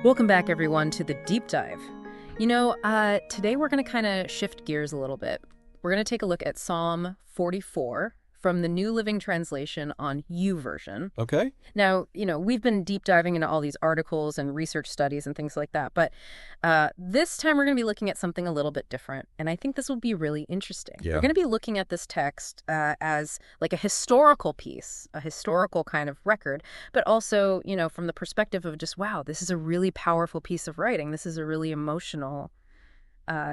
Welcome back, everyone, to the deep dive. Today we're going to kind of shift gears a little bit. We're going to take a look at Psalm 44 from the New Living Translation on YouVersion. Okay. Now, we've been deep diving into all these articles and research studies and things like that, but this time we're going to be looking at something a little bit different, and I think this will be really interesting. Yeah. We're going to be looking at this text as like a historical piece, a historical kind of record, but also, from the perspective of just, wow, this is a really powerful piece of writing. This is a really emotional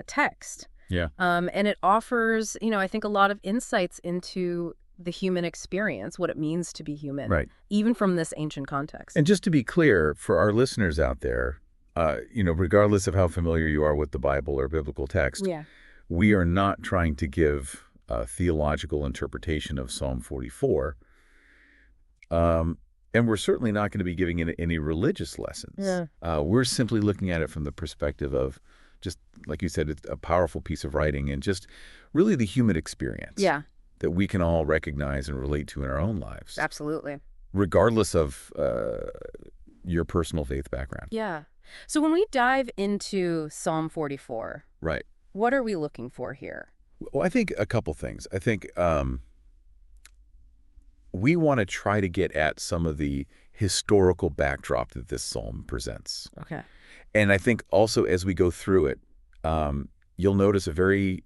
text. Yeah. And it offers, I think a lot of insights into the human experience, what it means to be human, Right. even from this ancient context. And just to be clear, for our listeners out there, regardless of how familiar you are with the Bible or biblical text, Yeah. we are not trying to give a theological interpretation of Psalm 44. And we're certainly not going to be giving it any religious lessons. Yeah. We're simply looking at it from the perspective of just, like you said, it's a powerful piece of writing and just really the human experience. Yeah. That we can all recognize and relate to in our own lives. Absolutely. Regardless of your personal faith background. Yeah. So when we dive into Psalm 44, Right. what are we looking for here? Well, I think a couple things. I think we want to try to get at some of the historical backdrop that this psalm presents. Okay. And I think also as we go through it, you'll notice a very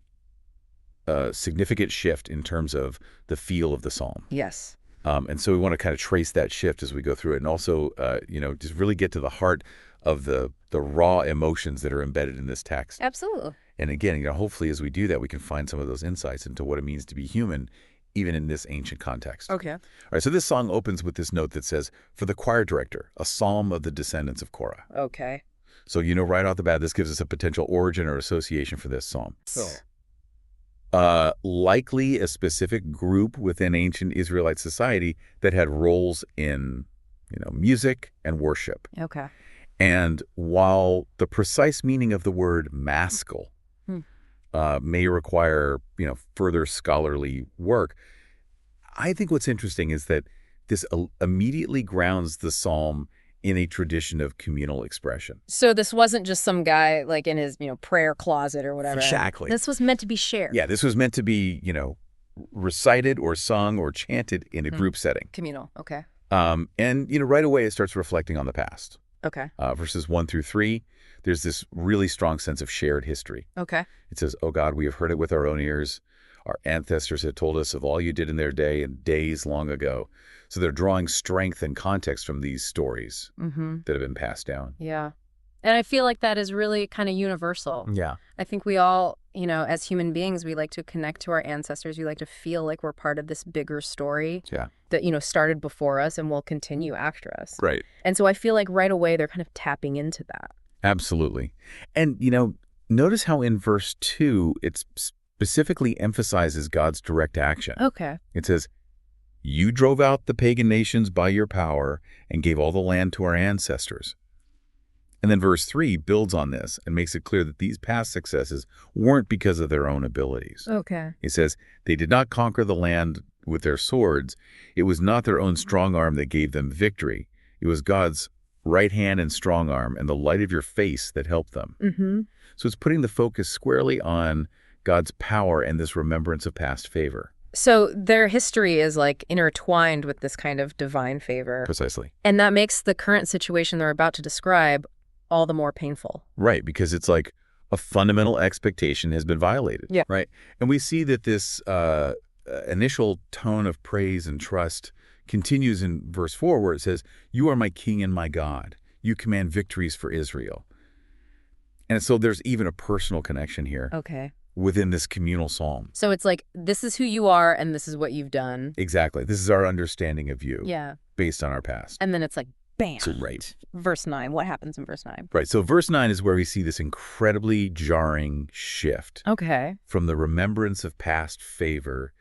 significant shift in terms of the feel of the psalm. Yes. And so we want to kind of trace that shift as we go through it and also, just really get to the heart of the raw emotions that are embedded in this text. Absolutely. And again, hopefully as we do that, we can find some of those insights into what it means to be human, even in this ancient context. Okay. All right, so this song opens with this note that says, for the choir director, a psalm of the descendants of Korah. Okay. So, right off the bat, this gives us a potential origin or association for this psalm. So. Likely a specific group within ancient Israelite society that had roles in, music and worship. Okay. And while the precise meaning of the word maskil may require, further scholarly work, I think what's interesting is that this immediately grounds the psalm in a tradition of communal expression. So this wasn't just some guy like in his, prayer closet or whatever. Exactly. This was meant to be shared. Yeah, this was meant to be, recited or sung or chanted in a group setting. Communal. Okay. And, right away it starts reflecting on the past. Okay. Verses 1 through 3, there's this really strong sense of shared history. Okay. It says, "Oh God, we have heard it with our own ears. Our ancestors have told us of all you did in their day and days long ago." So they're drawing strength and context from these stories that have been passed down. Yeah. And I feel like that is really kind of universal. Yeah. I think we all, as human beings, we like to connect to our ancestors. We like to feel like we're part of this bigger story that, started before us and will continue after us. Right. And so I feel like right away they're kind of tapping into that. Absolutely. And, notice how in verse 2, it specifically emphasizes God's direct action. Okay. It says, "You drove out the pagan nations by your power and gave all the land to our ancestors." And then verse 3 builds on this and makes it clear that these past successes weren't because of their own abilities. Okay. It says, "They did not conquer the land with their swords. It was not their own strong arm that gave them victory. It was God's right hand and strong arm and the light of your face that helped them." Mm-hmm. So it's putting the focus squarely on God's power and this remembrance of past favor. So their history is like intertwined with this kind of divine favor. Precisely. And that makes the current situation they're about to describe all the more painful. Right, because it's like a fundamental expectation has been violated. Yeah. Right. And we see that this initial tone of praise and trust continues in verse 4 where it says, "You are my king and my God. You command victories for Israel." And so there's even a personal connection here. Okay. Within this communal psalm. So it's like, this is who you are and this is what you've done. Exactly. This is our understanding of you. Yeah. Based on our past. And then it's like, bam. So, right. Verse 9. What happens in verse 9? Right. So verse 9 is where we see this incredibly jarring shift. Okay. From the remembrance of past favor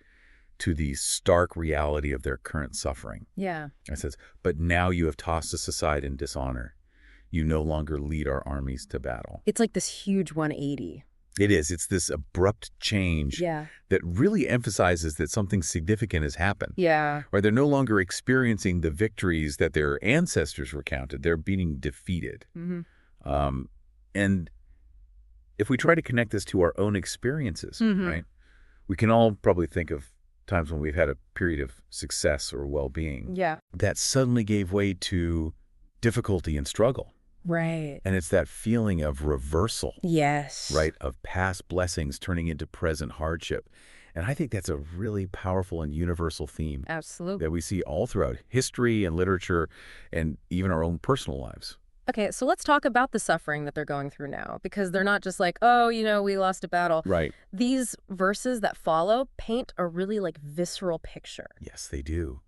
to the stark reality of their current suffering. Yeah. It says, "But now you have tossed us aside in dishonor. You no longer lead our armies to battle." It's like this huge 180. It is. It's this abrupt change that really emphasizes that something significant has happened. Yeah. Right? They're no longer experiencing the victories that their ancestors recounted. They're being defeated. Mm-hmm. Um, and if we try to connect this to our own experiences, right, we can all probably think of times when we've had a period of success or well-being Yeah. that suddenly gave way to difficulty and struggle. Right. And it's that feeling of reversal, Yes. right, of past blessings turning into present hardship. And I think that's a really powerful and universal theme Absolutely. that we see all throughout history and literature and even our own personal lives. Okay, so let's talk about the suffering that they're going through now, because they're not just like, oh, we lost a battle. Right. These verses that follow paint a really visceral picture. Yes, they do.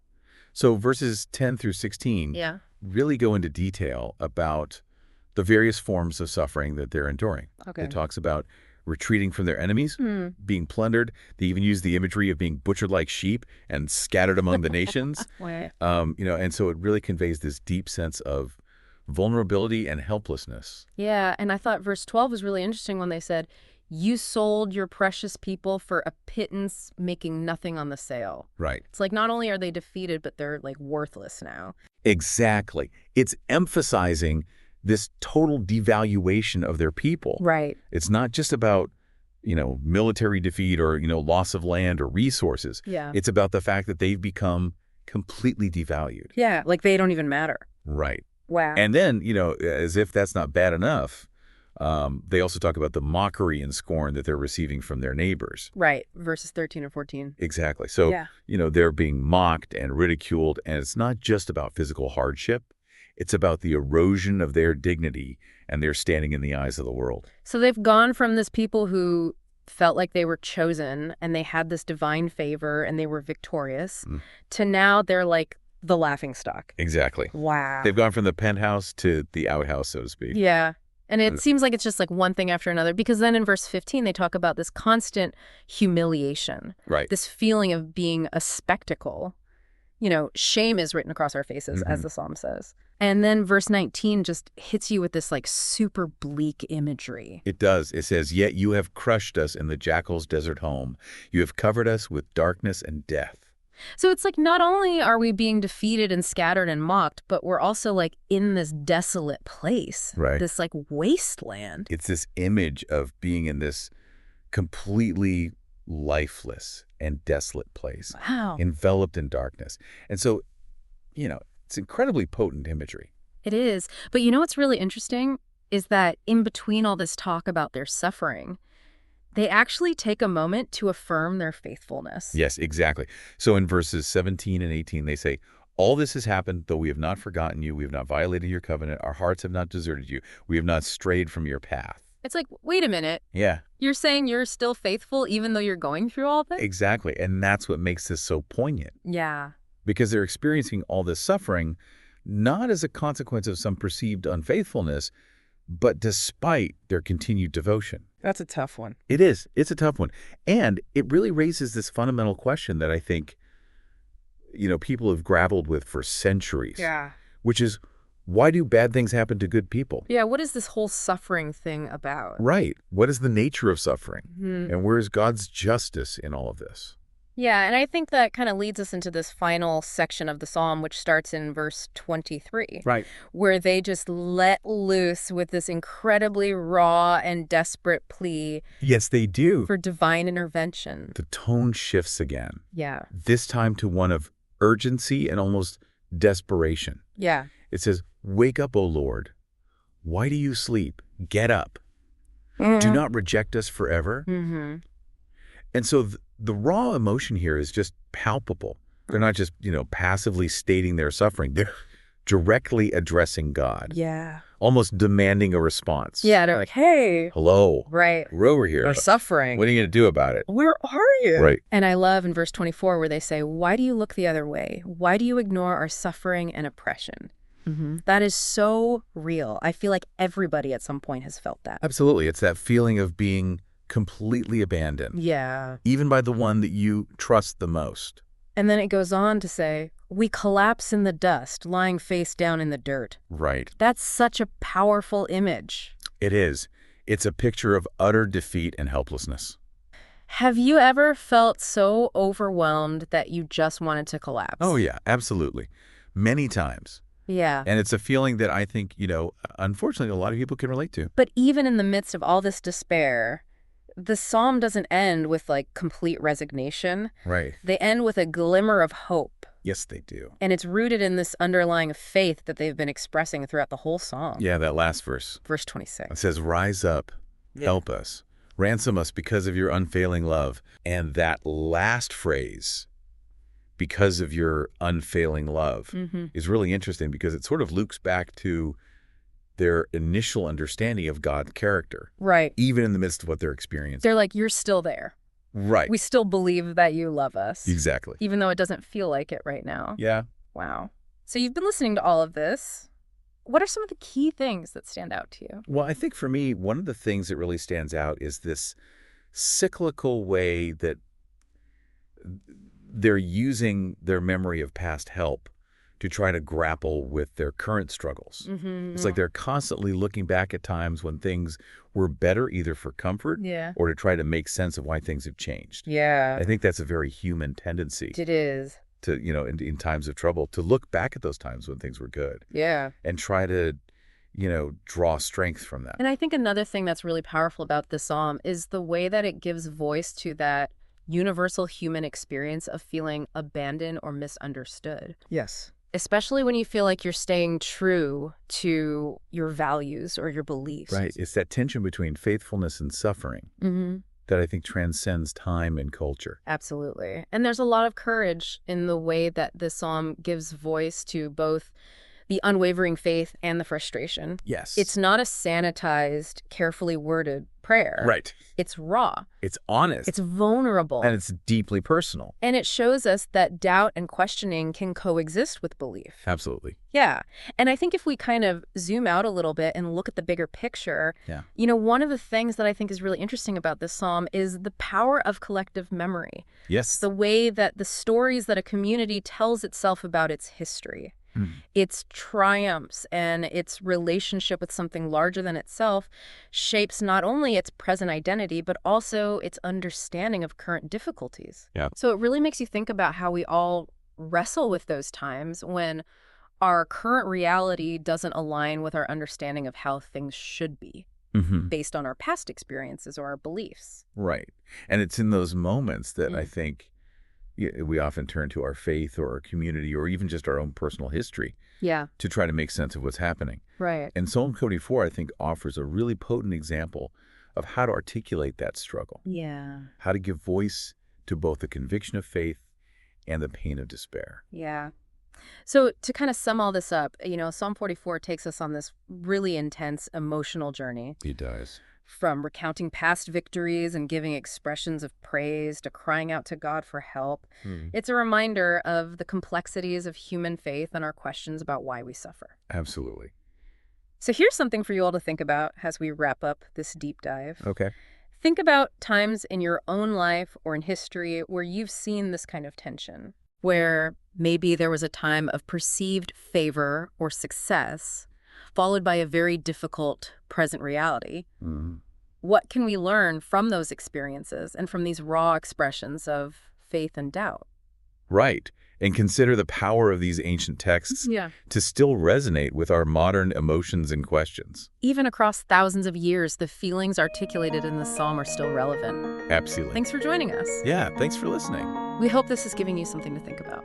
So verses 10 through 16 Yeah. really go into detail about the various forms of suffering that they're enduring. Okay. It talks about retreating from their enemies, being plundered. They even use the imagery of being butchered like sheep and scattered among the nations. Right. And so it really conveys this deep sense of vulnerability and helplessness. Yeah, and I thought verse 12 was really interesting when they said, you sold your precious people for a pittance, making nothing on the sale. Right. It's like not only are they defeated, but they're worthless now. Exactly. It's emphasizing this total devaluation of their people. Right. It's not just about, military defeat or, loss of land or resources. Yeah. It's about the fact that they've become completely devalued. Yeah, they don't even matter. Right. Wow. And then, as if that's not bad enough, they also talk about the mockery and scorn that they're receiving from their neighbors. Right, verses 13 and 14. Exactly. So, Yeah. They're being mocked and ridiculed, and it's not just about physical hardship. It's about the erosion of their dignity and their standing in the eyes of the world. So they've gone from this people who felt like they were chosen and they had this divine favor and they were victorious to now they're like the laughingstock. Exactly. Wow. They've gone from the penthouse to the outhouse, so to speak. Yeah. And it seems like it's just one thing after another, because then in verse 15, they talk about this constant humiliation. Right. This feeling of being a spectacle. Shame is written across our faces, as the psalm says. And then verse 19 just hits you with this super bleak imagery. It does. It says, yet you have crushed us in the jackal's desert home. You have covered us with darkness and death. So it's not only are we being defeated and scattered and mocked, but we're also in this desolate place. Right. This wasteland. It's this image of being in this completely lifeless and desolate place. Wow. Enveloped in darkness. And so, it's incredibly potent imagery. It is. But what's really interesting is that in between all this talk about their suffering, they actually take a moment to affirm their faithfulness. Yes, exactly. So in verses 17 and 18, they say, all this has happened, though we have not forgotten you. We have not violated your covenant. Our hearts have not deserted you. We have not strayed from your path. It's wait a minute. Yeah. You're saying you're still faithful even though you're going through all this? Exactly. And that's what makes this so poignant. Yeah. Because they're experiencing all this suffering, not as a consequence of some perceived unfaithfulness, but despite their continued devotion. That's a tough one. It is. It's a tough one. And it really raises this fundamental question that I think, people have grappled with for centuries. Yeah. Which is, why do bad things happen to good people? Yeah, what is this whole suffering thing about? Right. What is the nature of suffering? Mm-hmm. And where is God's justice in all of this? Yeah, and I think that kind of leads us into this final section of the psalm, which starts in verse 23. Right. Where they just let loose with this incredibly raw and desperate plea. Yes, they do. For divine intervention. The tone shifts again. Yeah. This time to one of urgency and almost desperation. Yeah. It says, wake up, O Lord. Why do you sleep? Get up. Do not reject us forever. Mm-hmm. And so the raw emotion here is just palpable. They're not just, passively stating their suffering. They're directly addressing God. Yeah. Almost demanding a response. Yeah, they're like, hey. Hello. Right. We're over here. They're suffering. What are you going to do about it? Where are you? Right. And I love in verse 24 where they say, why do you look the other way? Why do you ignore our suffering and oppression? Mm-hmm. That is so real. I feel like everybody at some point has felt that. Absolutely. It's that feeling of being completely abandoned. Yeah. Even by the one that you trust the most. And then it goes on to say, we collapse in the dust, lying face down in the dirt. Right. That's such a powerful image. It is. It's a picture of utter defeat and helplessness. Have you ever felt so overwhelmed that you just wanted to collapse? Oh, yeah, absolutely. Many times. Yeah. And it's a feeling that I think, unfortunately, a lot of people can relate to. But even in the midst of all this despair, the psalm doesn't end with like complete resignation. Right. They end with a glimmer of hope. Yes, they do. And it's rooted in this underlying faith that they've been expressing throughout the whole psalm. Yeah, that last verse. Verse It 26. says, rise up, help us, ransom us because of your unfailing love. And that last phrase, because of your unfailing love, is really interesting because it sort of loops back to their initial understanding of God's character. Right. Even in the midst of what they're experiencing. They're like, you're still there. Right. We still believe that you love us. Exactly. Even though it doesn't feel like it right now. Yeah. Wow. So you've been listening to all of this. What are some of the key things that stand out to you? Well, I think for me, one of the things that really stands out is this cyclical way that they're using their memory of past help to try to grapple with their current struggles. It's like they're constantly looking back at times when things were better, either for comfort or to try to make sense of why things have changed. Yeah. I think that's a very human tendency It is. to, in times of trouble, to look back at those times when things were good. Yeah. And try to, draw strength from that. And I think another thing that's really powerful about this psalm is the way that it gives voice to that universal human experience of feeling abandoned or misunderstood. Yes. Especially when you feel like you're staying true to your values or your beliefs. Right. It's that tension between faithfulness and suffering that I think transcends time and culture. Absolutely. And there's a lot of courage in the way that this psalm gives voice to both the unwavering faith and the frustration. Yes. It's not a sanitized, carefully worded prayer. Right. It's raw. It's honest. It's vulnerable. And it's deeply personal. And it shows us that doubt and questioning can coexist with belief. Absolutely. Yeah. And I think if we kind of zoom out a little bit and look at the bigger picture, one of the things that I think is really interesting about this psalm is the power of collective memory. Yes. The way that the stories that a community tells itself about its history, its triumphs, and its relationship with something larger than itself shapes not only its present identity, but also its understanding of current difficulties. Yeah. So it really makes you think about how we all wrestle with those times when our current reality doesn't align with our understanding of how things should be based on our past experiences or our beliefs. Right. And it's in those moments that I think we often turn to our faith or our community or even just our own personal history to try to make sense of what's happening. Right. And Psalm 24, I think, offers a really potent example of how to articulate that struggle. Yeah. How to give voice to both the conviction of faith and the pain of despair. Yeah. So to kind of sum all this up, Psalm 44 takes us on this really intense emotional journey. It does. From recounting past victories and giving expressions of praise to crying out to God for help. It's a reminder of the complexities of human faith and our questions about why we suffer. Absolutely. So here's something for you all to think about as we wrap up this deep dive. Okay. Think about times in your own life or in history where you've seen this kind of tension, where maybe there was a time of perceived favor or success, followed by a very difficult present reality. What can we learn from those experiences and from these raw expressions of faith and doubt? Right. And consider the power of these ancient texts to still resonate with our modern emotions and questions. Even across thousands of years, the feelings articulated in the psalm are still relevant. Absolutely. Thanks for joining us. Yeah, thanks for listening. We hope this is giving you something to think about.